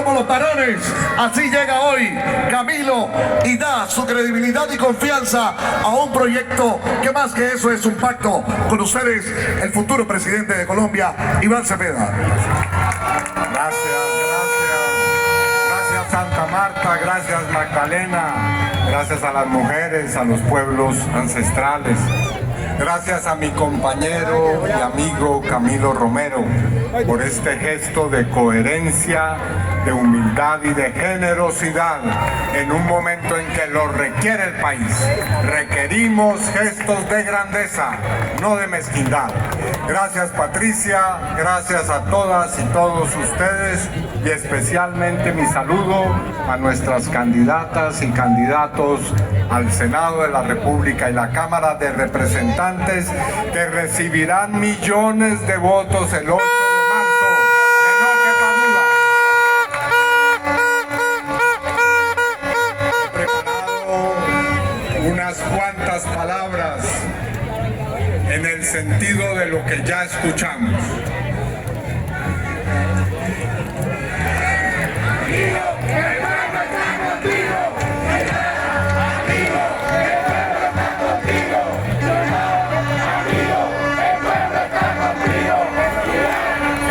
como los varones. Así llega hoy Camilo y da su credibilidad y confianza a un proyecto que más que eso es un pacto con ustedes, el futuro presidente de Colombia, Iván Cepeda. Gracias Santa Marta, gracias Magdalena, gracias a las mujeres, a los pueblos ancestrales. Gracias a mi compañero y amigo Camilo Romero por este gesto de coherencia, de humildad y de generosidad en un momento en que lo requiere el país. Requerimos gestos de grandeza, no de mezquindad. Gracias Patricia, gracias a todas y todos ustedes y especialmente mi saludo a nuestras candidatas y candidatos al Senado de la República y la Cámara de Representantes que recibirán millones de votos el 8 de marzo, que no quepa duda. He preparado unas cuantas palabras en el sentido de lo que ya escuchamos.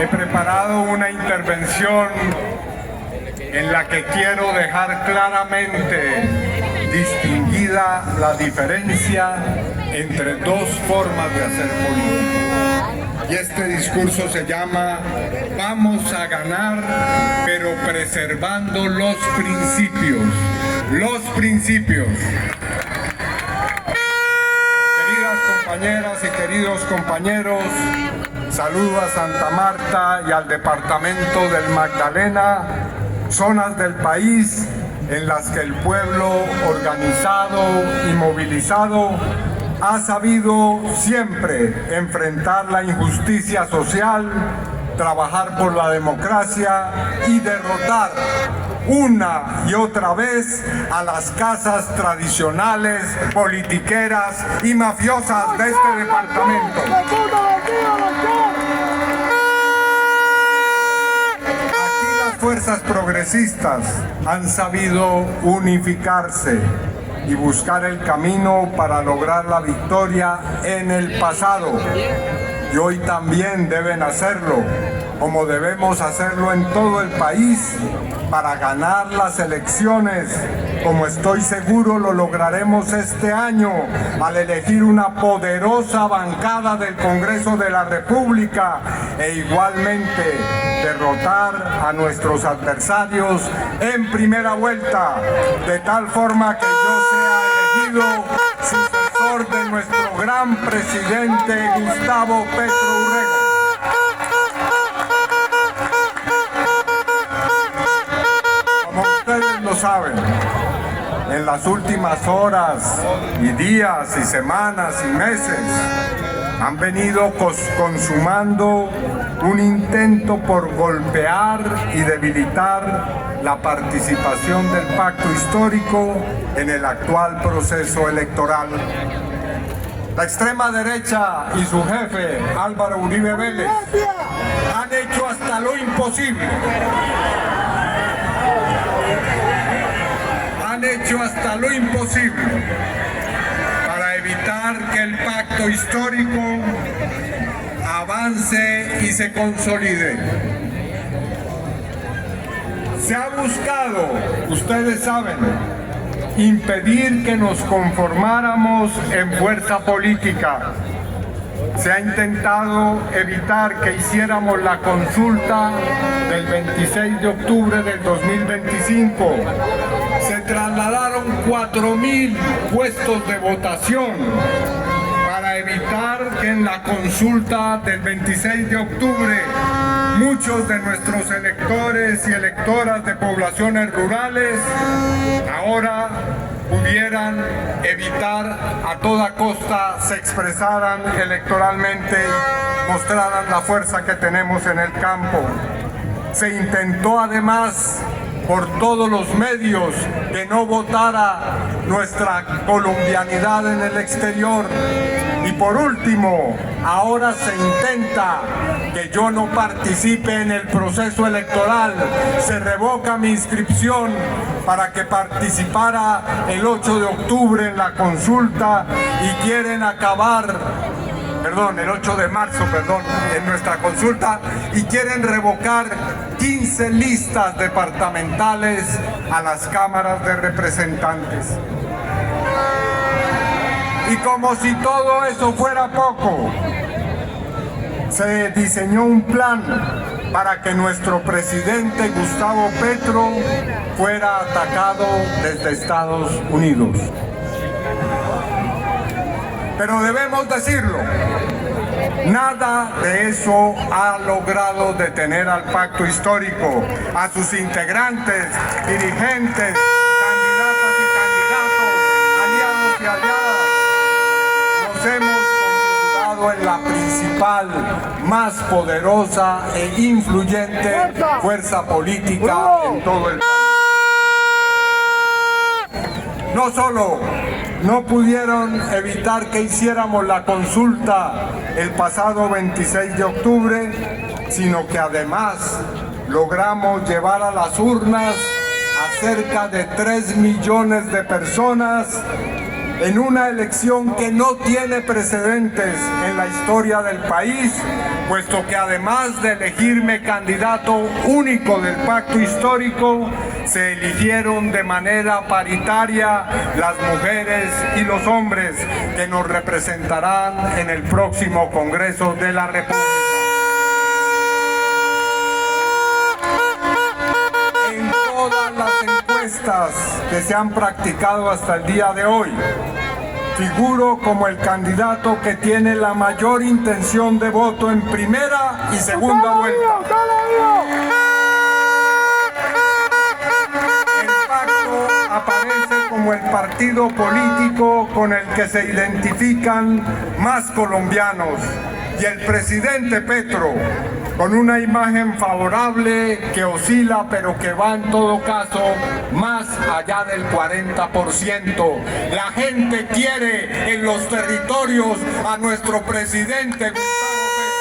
He preparado una intervención en la que quiero dejar claramente distinguida la diferencia entre dos formas de hacer política. Y este discurso se llama "Vamos a ganar, pero preservando los principios". Los principios. Queridas compañeras y queridos compañeros, saludo a Santa Marta y al departamento del Magdalena, zonas del país en las que el pueblo organizado y movilizado ha sabido siempre enfrentar la injusticia social, trabajar por la democracia y derrotar una y otra vez a las casas tradicionales, politiqueras y mafiosas de este departamento. Aquí las fuerzas progresistas han sabido unificarse y buscar el camino para lograr la victoria en el pasado. Y hoy también deben hacerlo, como debemos hacerlo en todo el país, para ganar las elecciones, como estoy seguro lo lograremos este año, al elegir una poderosa bancada del Congreso de la República e igualmente derrotar a nuestros adversarios en primera vuelta, de tal forma que yo sea elegido sucesor de nuestro gran presidente Gustavo Petro Urrego. Saben, en las últimas horas y días y semanas y meses han venido consumando un intento por golpear y debilitar la participación del pacto histórico en el actual proceso electoral. La extrema derecha y su jefe, Álvaro Uribe Vélez, han hecho hasta lo imposible. Han hecho hasta lo imposible para evitar que el pacto histórico avance y se consolide. Se ha buscado, ustedes saben, impedir que nos conformáramos en fuerza política. Se ha intentado evitar que hiciéramos la consulta del 26 de octubre del 2025. Se trasladaron 4.000 puestos de votación para evitar que en la consulta del 26 de octubre muchos de nuestros electores y electoras de poblaciones rurales ahora pudieran evitar a toda costa, se expresaran electoralmente, mostraran la fuerza que tenemos en el campo. Se intentó además por todos los medios que no votara nuestra colombianidad en el exterior. Y por último, ahora se intenta que yo no participe en el proceso electoral. Se revoca mi inscripción para que participara el 8 de octubre en la consulta y quieren acabar, el 8 de marzo, en nuestra consulta, y quieren revocar 15 listas departamentales a las cámaras de representantes. Y como si todo eso fuera poco, se diseñó un plan para que nuestro presidente Gustavo Petro fuera atacado desde Estados Unidos. Pero debemos decirlo, nada de eso ha logrado detener al pacto histórico, a sus integrantes, dirigentes, candidatas y candidatos, aliados y aliadas. Nos hemos configurado en la principal, más poderosa e influyente fuerza política en todo el país. No solo no pudieron evitar que hiciéramos la consulta el pasado 26 de octubre, sino que además logramos llevar a las urnas a cerca de 3 millones de personas en una elección que no tiene precedentes en la historia del país, puesto que además de elegirme candidato único del pacto histórico, se eligieron de manera paritaria las mujeres y los hombres que nos representarán en el próximo Congreso de la República. En todas las encuestas que se han practicado hasta el día de hoy, figuro como el candidato que tiene la mayor intención de voto en primera y segunda vuelta. El pacto aparece como el partido político con el que se identifican más colombianos, y el presidente Petro, con una imagen favorable que oscila, pero que va en todo caso más allá del 40%. La gente quiere en los territorios a nuestro presidente Gustavo Petro.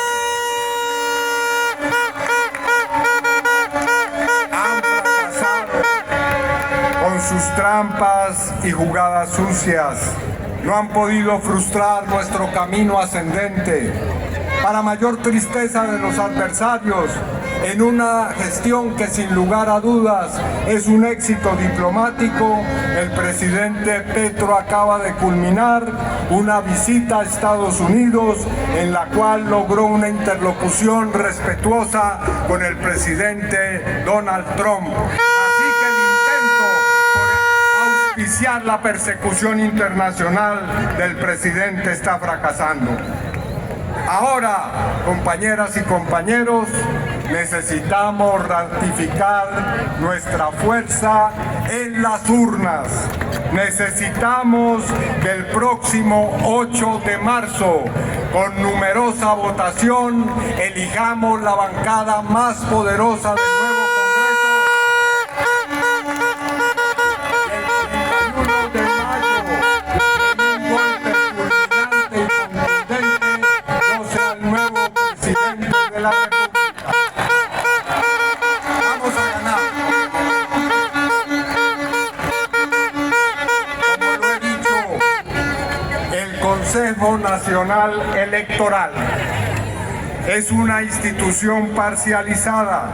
Han fracasado con sus trampas y jugadas sucias. No han podido frustrar nuestro camino ascendente. Para mayor tristeza de los adversarios, en una gestión que sin lugar a dudas es un éxito diplomático, el presidente Petro acaba de culminar una visita a Estados Unidos en la cual logró una interlocución respetuosa con el presidente Donald Trump. Así que el intento por auspiciar la persecución internacional del presidente está fracasando. Ahora, compañeras y compañeros, necesitamos ratificar nuestra fuerza en las urnas. Necesitamos que el próximo 8 de marzo, con numerosa votación, elijamos la bancada más poderosa del nuevo Consejo Nacional Electoral es una institución parcializada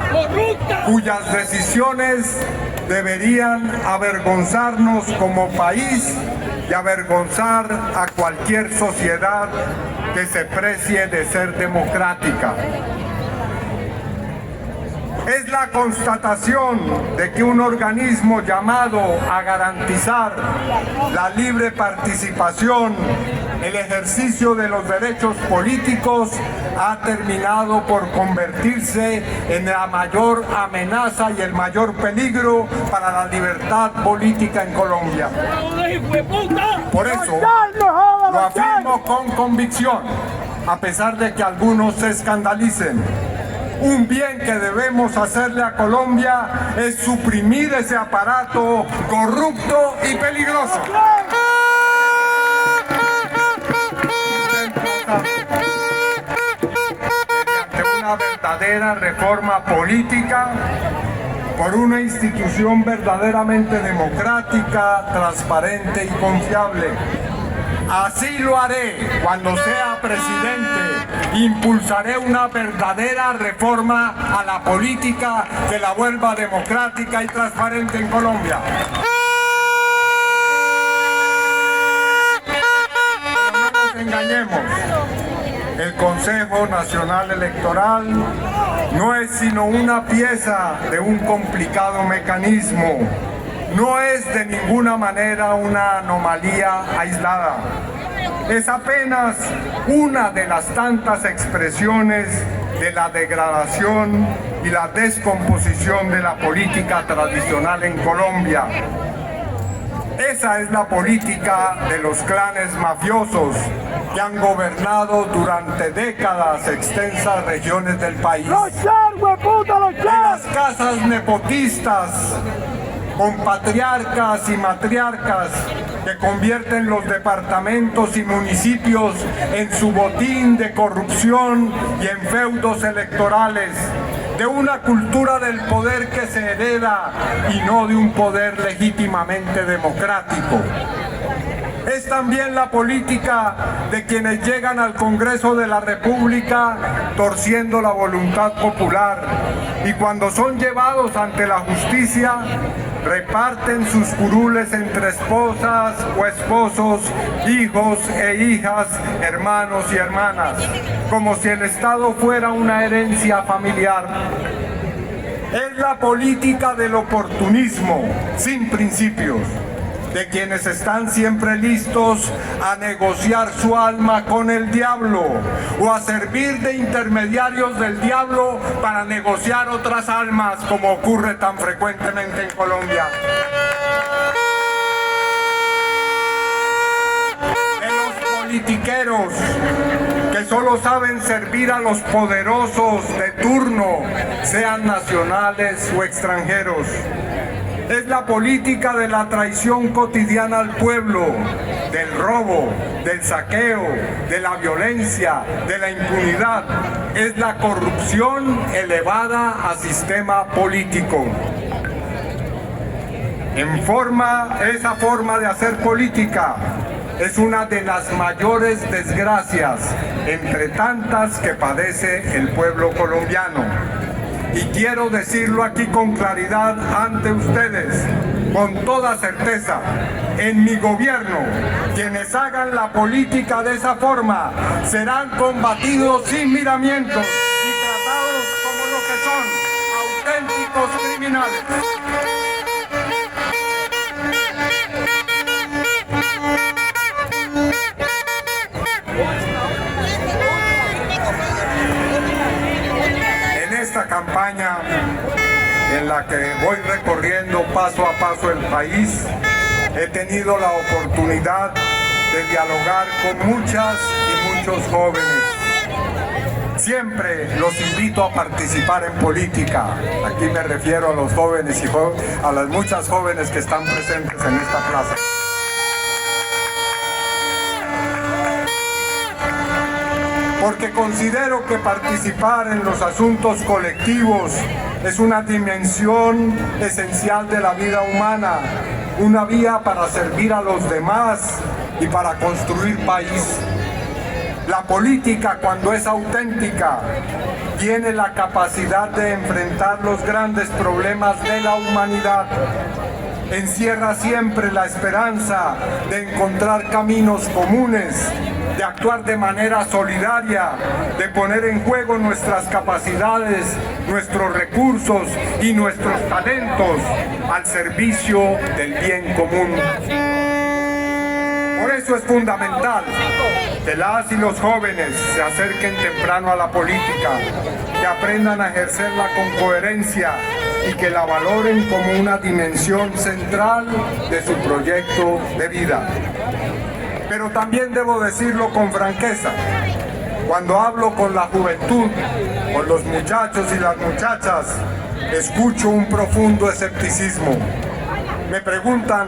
cuyas decisiones deberían avergonzarnos como país y avergonzar a cualquier sociedad que se precie de ser democrática. Es la constatación de que un organismo llamado a garantizar la libre participación, el ejercicio de los derechos políticos, ha terminado por convertirse en la mayor amenaza y el mayor peligro para la libertad política en Colombia. Por eso lo afirmo con convicción, a pesar de que algunos se escandalicen. Un bien que debemos hacerle a Colombia es suprimir ese aparato corrupto y peligroso. Mediante una verdadera reforma política, por una institución verdaderamente democrática, transparente y confiable. Así lo haré cuando sea presidente. Impulsaré una verdadera reforma a la política que la vuelva democrática y transparente en Colombia. No nos engañemos. El Consejo Nacional Electoral no es sino una pieza de un complicado mecanismo. No es de ninguna manera una anomalía aislada. Es apenas una de las tantas expresiones de la degradación y la descomposición de la política tradicional en Colombia. Esa es la política de los clanes mafiosos que han gobernado durante décadas extensas regiones del país. De las casas nepotistas con patriarcas y matriarcas que convierten los departamentos y municipios en su botín de corrupción y en feudos electorales, de una cultura del poder que se hereda y no de un poder legítimamente democrático. Es también la política de quienes llegan al Congreso de la República torciendo la voluntad popular y cuando son llevados ante la justicia reparten sus curules entre esposas o esposos, hijos e hijas, hermanos y hermanas, como si el Estado fuera una herencia familiar. Es la política del oportunismo, sin principios, de quienes están siempre listos a negociar su alma con el diablo o a servir de intermediarios del diablo para negociar otras almas, como ocurre tan frecuentemente en Colombia. De los politiqueros que solo saben servir a los poderosos de turno, sean nacionales o extranjeros. Es la política de la traición cotidiana al pueblo, del robo, del saqueo, de la violencia, de la impunidad. Es la corrupción elevada a sistema político. Esa forma de hacer política es una de las mayores desgracias entre tantas que padece el pueblo colombiano. Y quiero decirlo aquí con claridad ante ustedes, con toda certeza, en mi gobierno, quienes hagan la política de esa forma serán combatidos sin miramientos y tratados como lo que son, auténticos criminales. Campaña en la que voy recorriendo paso a paso el país, he tenido la oportunidad de dialogar con muchas y muchos jóvenes. Siempre los invito a participar en política. Aquí me refiero a los jóvenes y a las muchas jóvenes que están presentes en esta plaza. Porque considero que participar en los asuntos colectivos es una dimensión esencial de la vida humana, una vía para servir a los demás y para construir país. La política, cuando es auténtica, tiene la capacidad de enfrentar los grandes problemas de la humanidad. Encierra siempre la esperanza de encontrar caminos comunes, de actuar de manera solidaria, de poner en juego nuestras capacidades, nuestros recursos y nuestros talentos al servicio del bien común. Por eso es fundamental que las y los jóvenes se acerquen temprano a la política, que aprendan a ejercerla con coherencia y que la valoren como una dimensión central de su proyecto de vida. Pero también debo decirlo con franqueza, cuando hablo con la juventud, con los muchachos y las muchachas, escucho un profundo escepticismo. Me preguntan,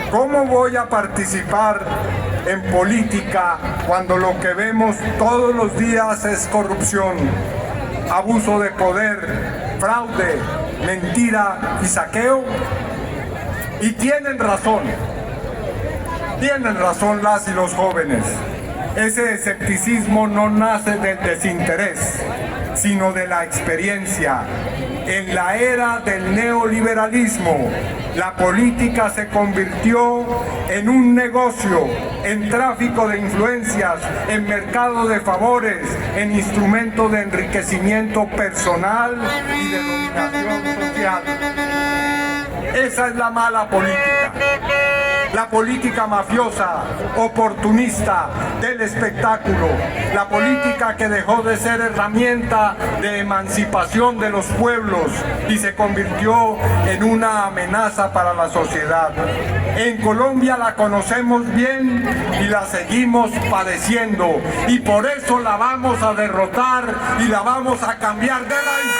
¿cómo voy a participar en política cuando lo que vemos todos los días es corrupción? abuso de poder, fraude, mentira y saqueo? Y tienen razón las y los jóvenes. Ese escepticismo no nace del desinterés, sino de la experiencia. En la era del neoliberalismo, la política se convirtió en un negocio, en tráfico de influencias, en mercado de favores, en instrumento de enriquecimiento personal y de dominación social. Esa es la mala política. La política mafiosa, oportunista del espectáculo, la política que dejó de ser herramienta de emancipación de los pueblos y se convirtió en una amenaza para la sociedad. En Colombia la conocemos bien y la seguimos padeciendo, y por eso la vamos a derrotar y la vamos a cambiar de raíz.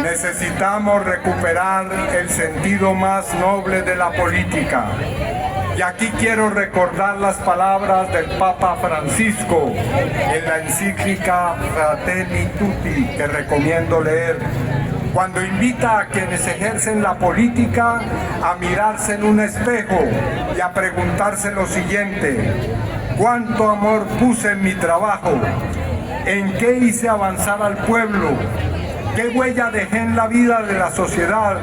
Necesitamos recuperar el sentido más noble de la política. Y aquí quiero recordar las palabras del Papa Francisco en la encíclica Fratelli Tutti, que recomiendo leer, cuando invita a quienes ejercen la política a mirarse en un espejo y a preguntarse lo siguiente: ¿cuánto amor puse en mi trabajo? ¿En qué hice avanzar al pueblo? ¿Qué huella dejé en la vida de la sociedad?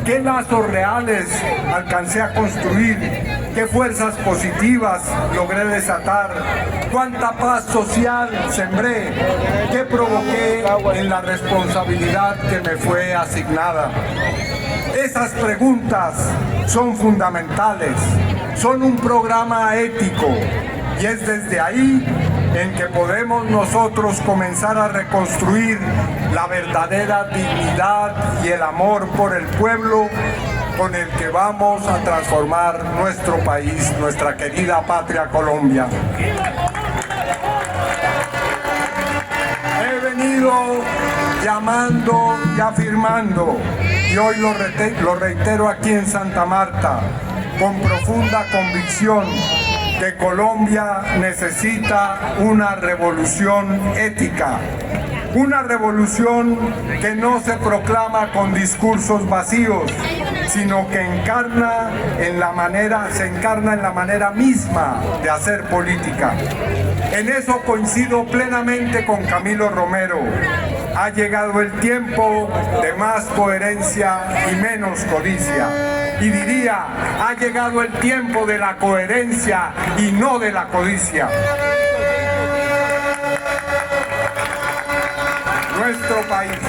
¿Qué lazos reales alcancé a construir? ¿Qué fuerzas positivas logré desatar? ¿Cuánta paz social sembré? ¿Qué provoqué en la responsabilidad que me fue asignada? Esas preguntas son fundamentales, son un programa ético, y es desde ahí en que podemos nosotros comenzar a reconstruir la verdadera dignidad y el amor por el pueblo con el que vamos a transformar nuestro país, nuestra querida patria Colombia. He venido llamando y afirmando, y hoy lo reitero aquí en Santa Marta, con profunda convicción, que Colombia necesita una revolución ética, una revolución que no se proclama con discursos vacíos, sino que se encarna en la manera misma de hacer política. En eso coincido plenamente con Camilo Romero. Ha llegado el tiempo de más coherencia y menos codicia. Y diría, ha llegado el tiempo de la coherencia y no de la codicia. Nuestro país,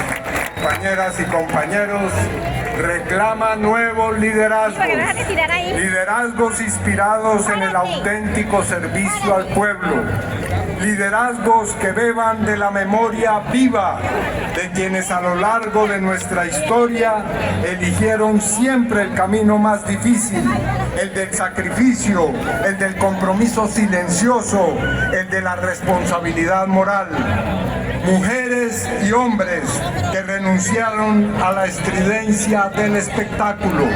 compañeras y compañeros, reclama nuevos liderazgos, liderazgos inspirados en el auténtico servicio al pueblo, liderazgos que beban de la memoria viva de quienes a lo largo de nuestra historia eligieron siempre el camino más difícil, el del sacrificio, el del compromiso silencioso, el de la responsabilidad moral. Mujeres y hombres que renunciaron a la estridencia del espectáculo,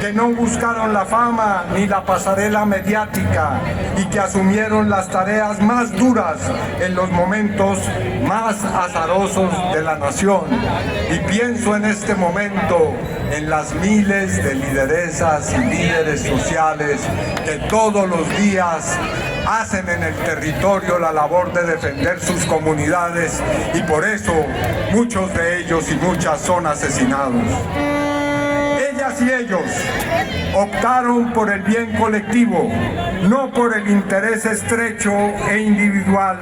que no buscaron la fama ni la pasarela mediática y que asumieron las tareas más duras en los momentos más azarosos de la nación. Y pienso en este momento en las miles de lideresas y líderes sociales que todos los días hacen en el territorio la labor de defender sus comunidades, y por eso muchos de ellos y muchas son asesinados. Ellas y ellos optaron por el bien colectivo, no por el interés estrecho e individual.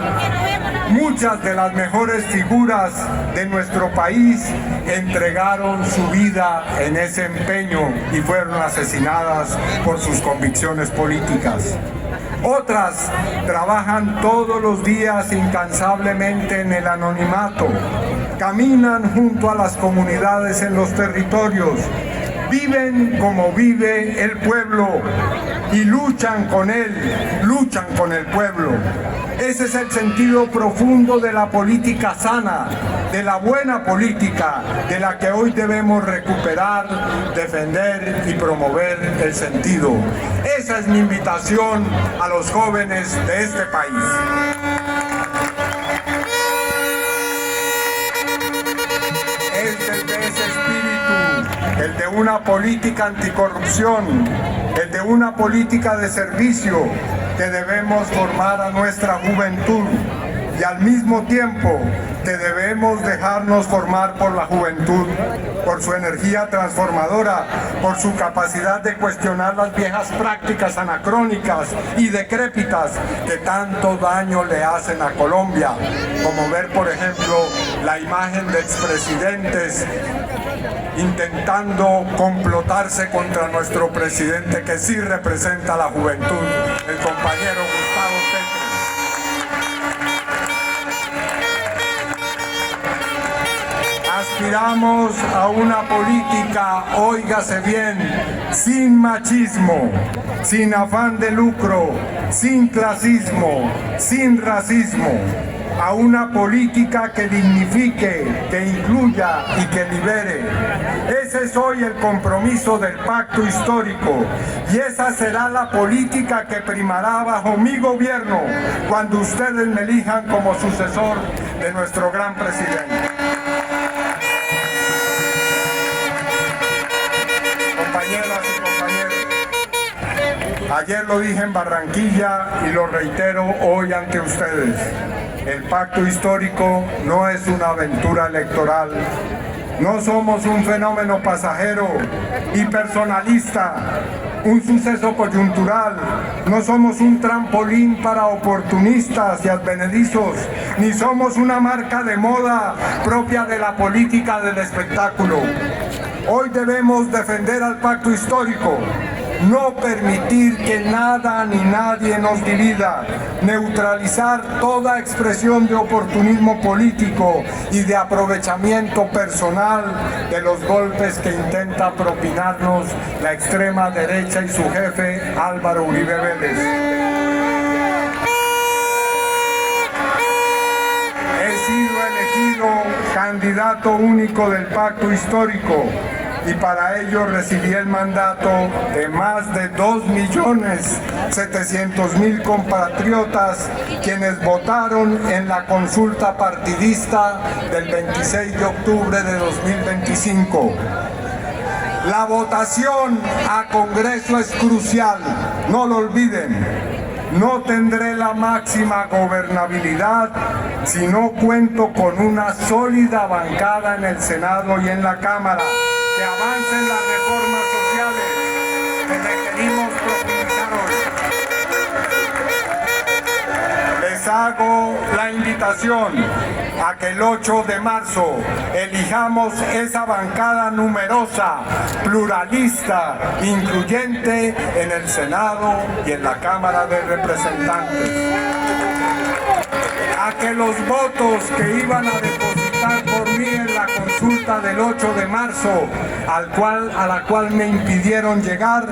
Muchas de las mejores figuras de nuestro país entregaron su vida en ese empeño y fueron asesinadas por sus convicciones políticas. Otras trabajan todos los días incansablemente en el anonimato, caminan junto a las comunidades en los territorios, viven como vive el pueblo y luchan con él, luchan con el pueblo. Ese es el sentido profundo de la política sana, de la buena política, de la que hoy debemos recuperar, defender y promover el sentido. Esa es mi invitación a los jóvenes de este país. De ese espíritu, el de una política anticorrupción, el de una política de servicio, que debemos formar a nuestra juventud y al mismo tiempo que debemos dejarnos formar por la juventud, por su energía transformadora, por su capacidad de cuestionar las viejas prácticas anacrónicas y decrépitas que tanto daño le hacen a Colombia, como ver, por ejemplo, la imagen de expresidentes intentando complotarse contra nuestro presidente, que sí representa a la juventud, el compañero Gustavo Petro. Aspiramos a una política, óigase bien, sin machismo, sin afán de lucro, sin clasismo, sin racismo, a una política que dignifique, que incluya y que libere. Ese es hoy el compromiso del pacto histórico y esa será la política que primará bajo mi gobierno cuando ustedes me elijan como sucesor de nuestro gran presidente. Compañeras y compañeros, ayer lo dije en Barranquilla y lo reitero hoy ante ustedes. El pacto histórico no es una aventura electoral. No somos un fenómeno pasajero y personalista, un suceso coyuntural. No somos un trampolín para oportunistas y advenedizos, ni somos una marca de moda propia de la política del espectáculo. Hoy debemos defender al pacto histórico, no permitir que nada ni nadie nos divida, neutralizar toda expresión de oportunismo político y de aprovechamiento personal de los golpes que intenta propinarnos la extrema derecha y su jefe Álvaro Uribe Vélez. He sido elegido candidato único del pacto histórico y para ello recibí el mandato de más de 2.700.000 compatriotas quienes votaron en la consulta partidista del 26 de octubre de 2025. La votación a Congreso es crucial, no lo olviden. No tendré la máxima gobernabilidad si no cuento con una sólida bancada en el Senado y en la Cámara, que avancen las reformas sociales que requerimos profundizar hoy. Les hago la invitación a que el 8 de marzo elijamos esa bancada numerosa, pluralista, incluyente en el Senado y en la Cámara de Representantes. A que los votos que iban a depositar por mí en la consulta del 8 de marzo, a la cual me impidieron llegar,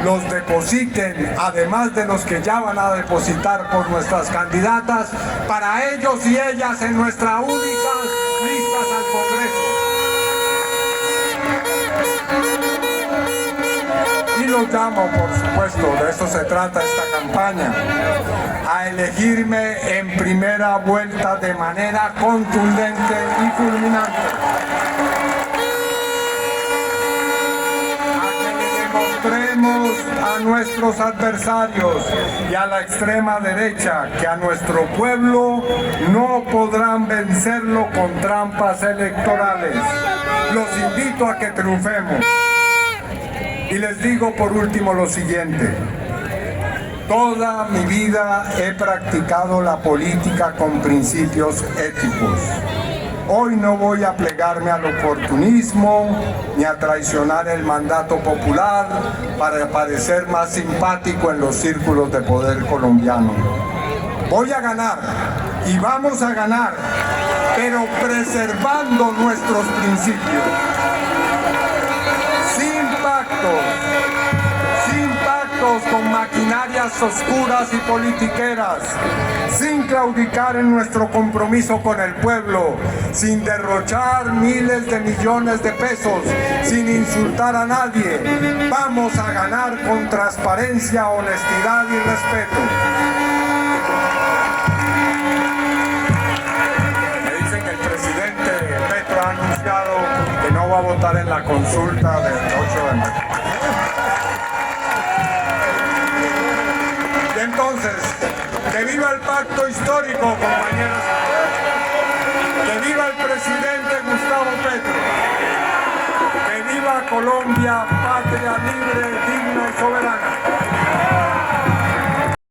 los depositen, además de los que ya van a depositar por nuestras candidatas, para ellos y ellas en nuestras únicas listas al Congreso. Y los llamo, por supuesto, de eso se trata esta campaña, a elegirme en primera vuelta de manera contundente y fulminante. A que le demostremos a nuestros adversarios y a la extrema derecha que a nuestro pueblo no podrán vencerlo con trampas electorales. Los invito a que triunfemos. Y les digo por último lo siguiente. Toda mi vida he practicado la política con principios éticos. Hoy no voy a plegarme al oportunismo ni a traicionar el mandato popular para parecer más simpático en los círculos de poder colombiano. Voy a ganar y vamos a ganar, pero preservando nuestros principios. Sin pactos con maquinarias oscuras y politiqueras, sin claudicar en nuestro compromiso con el pueblo, sin derrochar miles de millones de pesos, sin insultar a nadie. Vamos a ganar con transparencia, honestidad y respeto. Me dicen que el presidente Petro ha anunciado que no va a votar en la consulta del 8 de mayo. Y entonces, que viva el pacto histórico, compañeros. Que viva el presidente Gustavo Petro. Que viva Colombia, patria libre, digna y soberana.